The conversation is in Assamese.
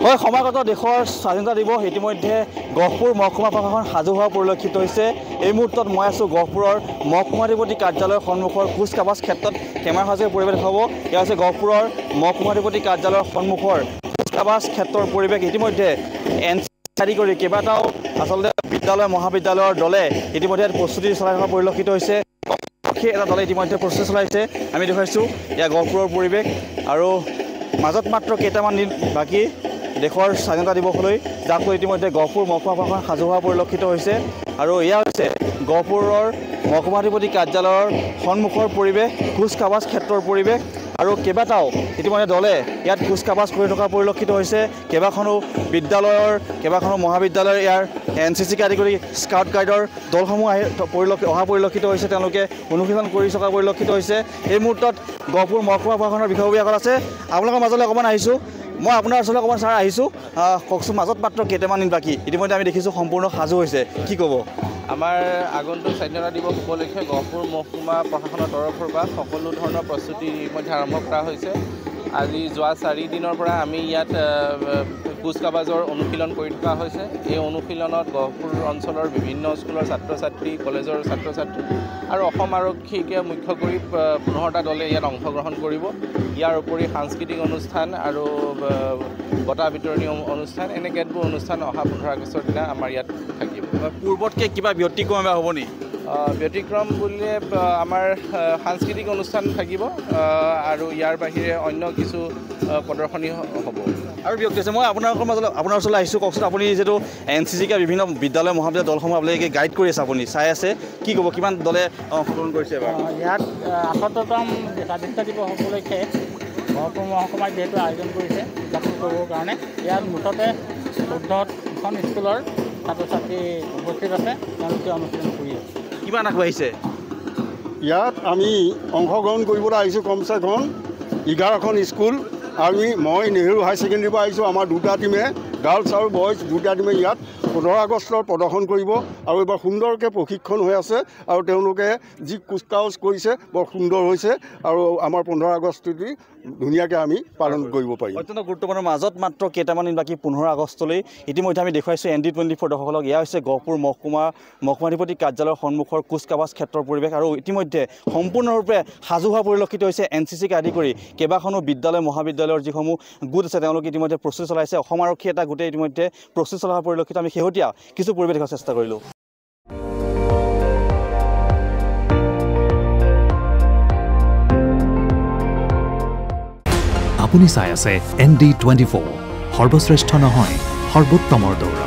হয় সমাগত দেশৰ স্বাধীনতা দিৱস ইতিমধ্যে গহপুৰ মহকুমা প্ৰশাসন সাজু হোৱা পৰিলক্ষিত হৈছে। এই মুহূৰ্তত মই আছোঁ গহপুৰৰ মহকুমাধিপতি কাৰ্যালয়ৰ সন্মুখৰ কুচকাৱাজ ক্ষেত্ৰত কেমেৰা সাজুৰ পৰিৱেশ হ'ব। এয়া হৈছে গহপুৰৰ মহকুমাধিপতি কাৰ্যালয়ৰ সন্মুখৰ কুচকাৱাজ ক্ষেত্ৰৰ পৰিৱেশ। ইতিমধ্যে এনচিচি কৰি কেইবাটাও আচলতে বিদ্যালয় মহাবিদ্যালয়ৰ দলে ইতিমধ্যে প্ৰস্তুতি চলাই থকা পৰিলক্ষিত হৈছে। সেই এটা দলে ইতিমধ্যে প্ৰস্তুতি চলাইছে। আমি দেখুৱাইছোঁ এয়া গহপুৰৰ পৰিৱেশ আৰু মাজত মাত্ৰ কেইটামান দিন বাকী দেশৰ স্বাধীনতা দিৱসলৈ, যাক লৈ ইতিমধ্যে গহপুৰ মহকুমা প্ৰশাসন সাজু হোৱা পৰিলক্ষিত হৈছে। আৰু এয়া হৈছে গহপুৰৰ মহকুমাধিপতি কাৰ্যালয়ৰ সন্মুখৰ পৰিৱেশ, কুচকাৱাজ ক্ষেত্ৰৰ পৰিৱেশ। আৰু কেইবাটাও ইতিমধ্যে দলে ইয়াত কুচকাৱাজ কৰি থকা পৰিলক্ষিত হৈছে। কেইবাখনো বিদ্যালয়ৰ কেইবাখনো মহাবিদ্যালয়ৰ ইয়াৰ এনচিচিকে আদি কৰি স্কাউট গাইডৰ দলসমূহ অহা পৰিলক্ষিত হৈছে। তেওঁলোকে অনুশীলন কৰি থকা পৰিলক্ষিত হৈছে। এই মুহূৰ্তত গহপুৰ মহকুমা প্ৰশাসনৰ বিষয়ববীয়াসকল আছে। আপোনালোকৰ মাজলৈ অকণমান আহিছোঁ। মই আপোনাৰ ওচৰলৈ অকণমান ছাৰ আহিছোঁ। কওকচোন, মাজত মাত্ৰ কেইটামান দিন বাকী, ইতিমধ্যে আমি দেখিছোঁ সম্পূৰ্ণ সাজু হৈছে, কি ক'ব? আমাৰ আগন্তুক স্বাধীনতা দিৱস উপলক্ষে গহপুৰ মহকুমা প্ৰশাসনৰ তৰফৰ পৰা সকলো ধৰণৰ প্ৰস্তুতি ইতিমধ্যে আৰম্ভ কৰা হৈছে। আজি যোৱা 4 দিনৰ পৰা আমি ইয়াত কুচকাৱাজৰ অনুশীলন কৰি থকা হৈছে। এই অনুশীলনত গহপুৰ অঞ্চলৰ বিভিন্ন স্কুলৰ ছাত্ৰ ছাত্ৰী, কলেজৰ ছাত্ৰ ছাত্ৰী আৰু অসম আৰক্ষীকে মুখ্য কৰি 15টা দলে ইয়াত অংশগ্ৰহণ কৰিব। ইয়াৰ উপৰি সাংস্কৃতিক অনুষ্ঠান আৰু বঁটা বিতৰণী অনুষ্ঠান, এনে কেতবোৰ অনুষ্ঠান অহা 15 আগষ্টৰ দিনা আমাৰ ইয়াত থাকিব। পূৰ্বতকৈ কিবা ব্যতিক্ৰম হ'ব নি? ব্যতিক্ৰম বুলিলে আমাৰ সাংস্কৃতিক অনুষ্ঠান থাকিব আৰু ইয়াৰ বাহিৰে অন্য কিছু প্ৰদৰ্শনী হ'ব। আৰু ব্যক্তি আছে, মই আপোনাৰ ওচৰলৈ আহিছোঁ। কওকচোন, আপুনি যিহেতু এনচিচিকে বিভিন্ন বিদ্যালয় মহাবিদ্যালয় দলসমূহ আপোনালোকে গাইড কৰি আছে, আপুনি চাই আছে, কি ক'ব? কিমান দলে অংশগ্ৰহণ কৰিছে এবাৰ? ইয়াত 78তম স্বাধীনতা দিৱস উপলক্ষে গহপুৰ মহকুমাই যিহেতু আয়োজন কৰিছে উদযাপন কৰিবৰ কাৰণে, ইয়াত মুঠতে 14খন স্কুলৰ ছাত্ৰ ছাত্ৰী উপস্থিত আছে। তেওঁলোকে অনুশীলন কৰি আছে। কিমান আগবাঢ়িছে? ইয়াত আমি অংশগ্ৰহণ কৰিবলৈ আহিছোঁ কমচে কম 11খন স্কুল। আৰু মই নেহেৰু হাই ছেকেণ্ডেৰীৰ পৰা আহিছোঁ। আমাৰ দুটা টিমে, গাৰ্লছ আৰু বইজ দুটা টিমে ইয়াত 15 আগষ্টৰ প্ৰদৰ্শন কৰিব। আৰু এইবাৰ সুন্দৰকৈ প্ৰশিক্ষণ হৈ আছে আৰু তেওঁলোকে যি কুচকাৱাজ কৰিছে বৰ সুন্দৰ হৈছে। আৰু আমাৰ 15 আগষ্টটি ধুনীয়াকৈ আমি পালন কৰিব পাৰিম। অত্যন্ত গুৰুত্বপূৰ্ণ। মাজত মাত্ৰ কেইটামান দিন বাকী 15 আগষ্টলৈ। ইতিমধ্যে আমি দেখুৱাইছোঁ ND24 দৰ্শকসকলক। এয়া হৈছে গহপুৰ মহকুমাধিপতি কাৰ্যালয়ৰ সন্মুখৰ কুচকাৱাজ ক্ষেত্ৰৰ পৰিৱেশ। আৰু ইতিমধ্যে সম্পূৰ্ণৰূপে সাজু হোৱা পৰিলক্ষিত হৈছে। এনচিচিকে আদি কৰি কেইবাখনো বিদ্যালয় মহাবিদ্যালয়ৰ যিসমূহ গোট আছে তেওঁলোকে ইতিমধ্যে প্ৰস্তুতি চলাইছে। অসম আৰক্ষী এটা গোটেই ইতিমধ্যে প্ৰস্তুতি চলোৱা পৰিলক্ষিত। আমি শেহতীয়া কিছু পৰিৱেশ দেখাৰ চেষ্টা কৰিলোঁ। আপুনি চাই আছে ND24, সৰ্বশ্ৰেষ্ঠ নহয়, সৰ্বোত্তমৰ দৌৰা।